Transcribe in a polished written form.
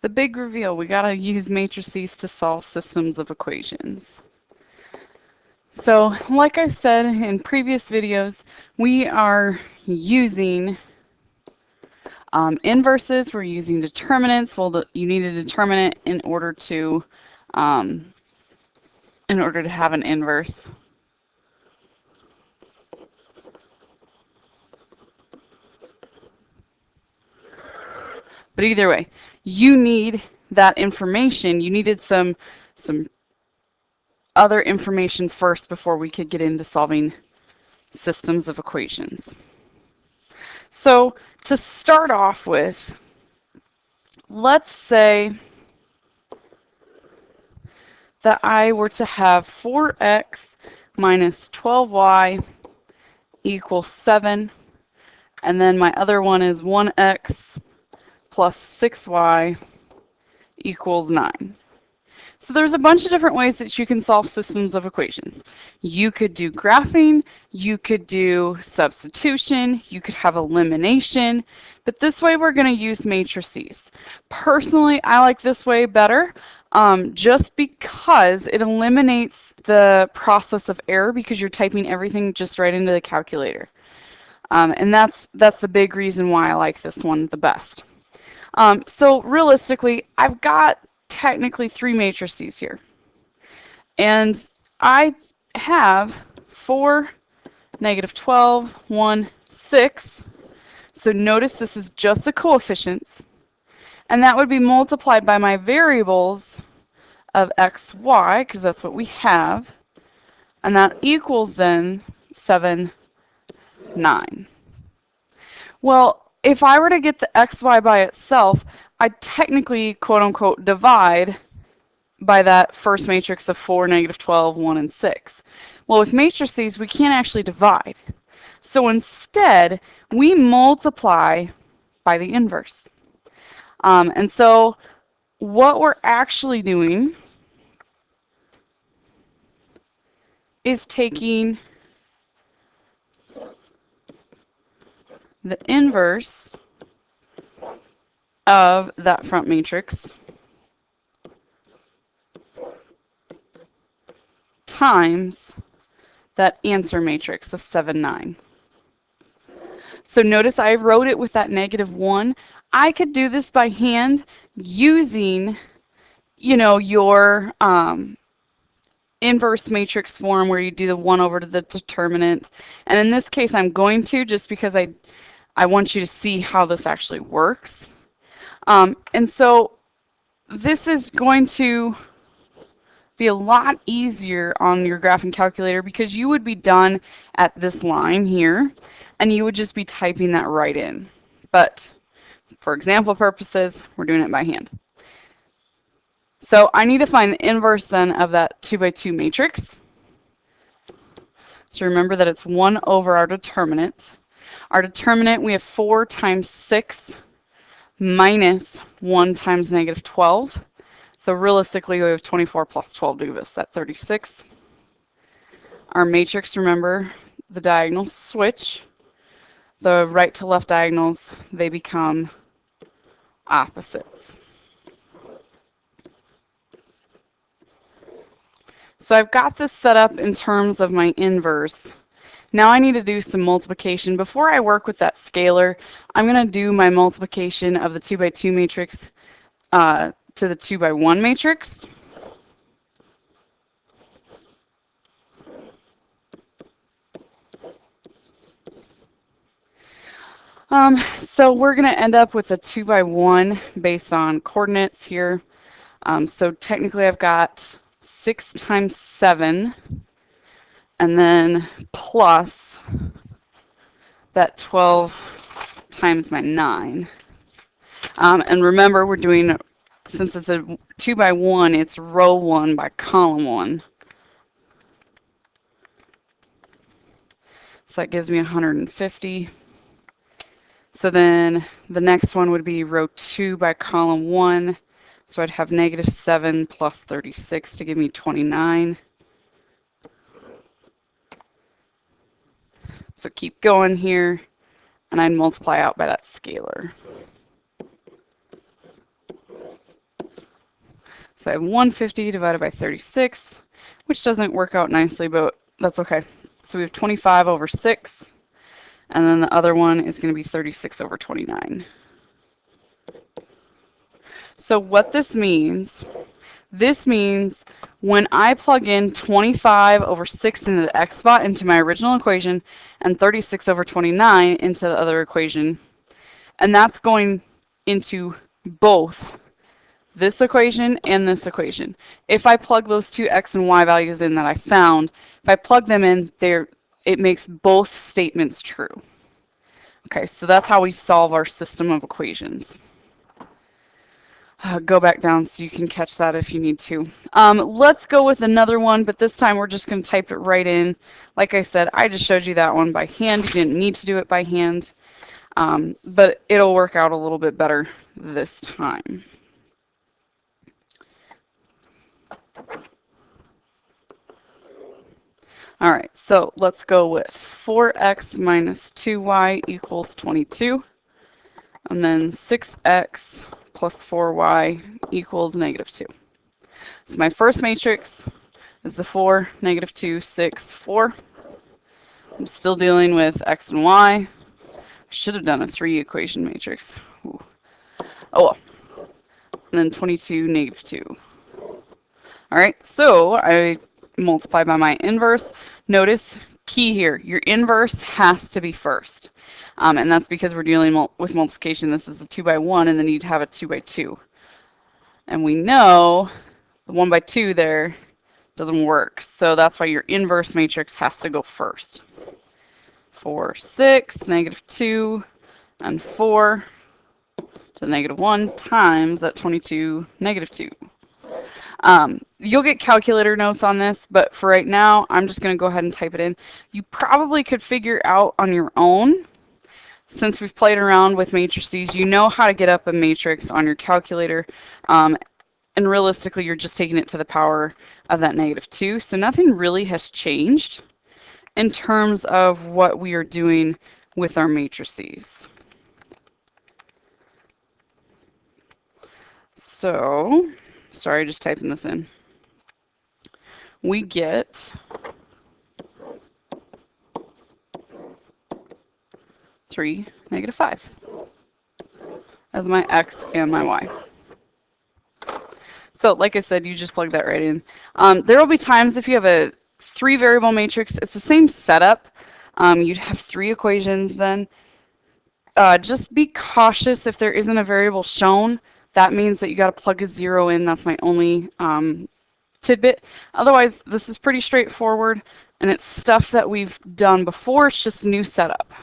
The big reveal, we gotta use matrices to solve systems of equations. So, like I said in previous videos, we are using inverses, we're using determinants. Well, you need a determinant um, in order to have an inverse. But either way, you need that information. You needed some other information first before we could get into solving systems of equations. So to start off with, let's say that I were to have 4x minus 12y equals 7, and then my other one is 1x plus 6y equals 9. So there's a bunch of different ways that you can solve systems of equations. You could do graphing, you could do substitution, you could have elimination, but this way we're going to use matrices. Personally, I like this way better just because it eliminates the process of error because you're typing everything just right into the calculator. And that's the big reason why I like this one the best. So realistically, I've got technically 3 matrices here. And I have 4, negative 12, 1, 6. So notice this is just the coefficients. And that would be multiplied by my variables of x, y, because that's what we have. And that equals then 7, 9. Well, if I were to get the xy by itself, I'd technically, quote unquote, divide by that first matrix of 4, negative 12, 1, and 6. Well, with matrices, we can't actually divide. So instead, we multiply by the inverse. And so what we're actually doing is taking the inverse of that front matrix times that answer matrix of 7, 9. So notice I wrote it with that negative 1. I could do this by hand using, your inverse matrix form where you do the 1 over to the determinant. And in this case, I'm going to just because I want you to see how this actually works. And so this is going to be a lot easier on your graphing calculator because you would be done at this line here and you would just be typing that right in. But for example purposes, we're doing it by hand. So I need to find the inverse then of that 2 by 2 matrix. So remember that it's 1 over our determinant. Our determinant, we have 4 times 6 minus 1 times negative 12. So realistically, we have 24 plus 12 to give us that 36. Our matrix, remember, the diagonals switch. The right to left diagonals, they become opposites. So I've got this set up in terms of my inverse. Now I need to do some multiplication. Before I work with that scalar, I'm going to do my multiplication of the 2 by 2 matrix to the 2 by 1 matrix. So we're going to end up with a 2 by 1 based on coordinates here. So technically I've got 6 times 7 and then plus that 12 times my 9. And remember, we're doing, since it's a 2 by 1, it's row 1 by column 1. So that gives me 150. So then the next one would be row 2 by column 1. So I'd have negative 7 plus 36 to give me 29. So keep going here, and I'd multiply out by that scalar. So I have 150 divided by 36, which doesn't work out nicely, but that's okay. So we have 25 over 6, and then the other one is going to be 36 over 29. So what this means when I plug in 25 over 6 into the x spot into my original equation and 36 over 29 into the other equation, and that's going into both this equation and this equation. If I plug those two x and y values in that I found, if I plug them in there, it makes both statements true. Okay, so that's how we solve our system of equations. Go back down so you can catch that if you need to. Let's go with another one, but this time we're just going to type it right in. Like I said, I just showed you that one by hand. You didn't need to do it by hand, but it'll work out a little bit better this time. All right, so let's go with 4x minus 2y equals 22, and then 6x plus 4y equals negative 2. So my first matrix is the 4, negative 2, 6, 4. I'm still dealing with x and y. I should have done a 3 equation matrix. Ooh. Oh well. And then 22, negative 2. All right, so I multiply by my inverse. Notice, key here, your inverse has to be first. And that's because we're dealing with multiplication. This is a 2 by 1, and then you'd have a 2 by 2. And we know the 1 by 2 there doesn't work. So that's why your inverse matrix has to go first. 4, 6, negative 2, and 4 to the negative 1 times that 22, negative 2. You'll get calculator notes on this, but for right now, I'm just going to go ahead and type it in. You probably could figure out on your own. Since we've played around with matrices, you know how to get up a matrix on your calculator. And realistically, you're just taking it to the power of that negative 2. So nothing really has changed in terms of what we are doing with our matrices. So, sorry, just typing this in. We get 3, negative 5 as my x and my y. So like I said, you just plug that right in. There will be times if you have a 3 variable matrix, it's the same setup. You'd have 3 equations then. Just be cautious if there isn't a variable shown. That means that you got to plug a 0 in. That's my only tidbit. Otherwise, this is pretty straightforward, and it's stuff that we've done before. It's just a new setup.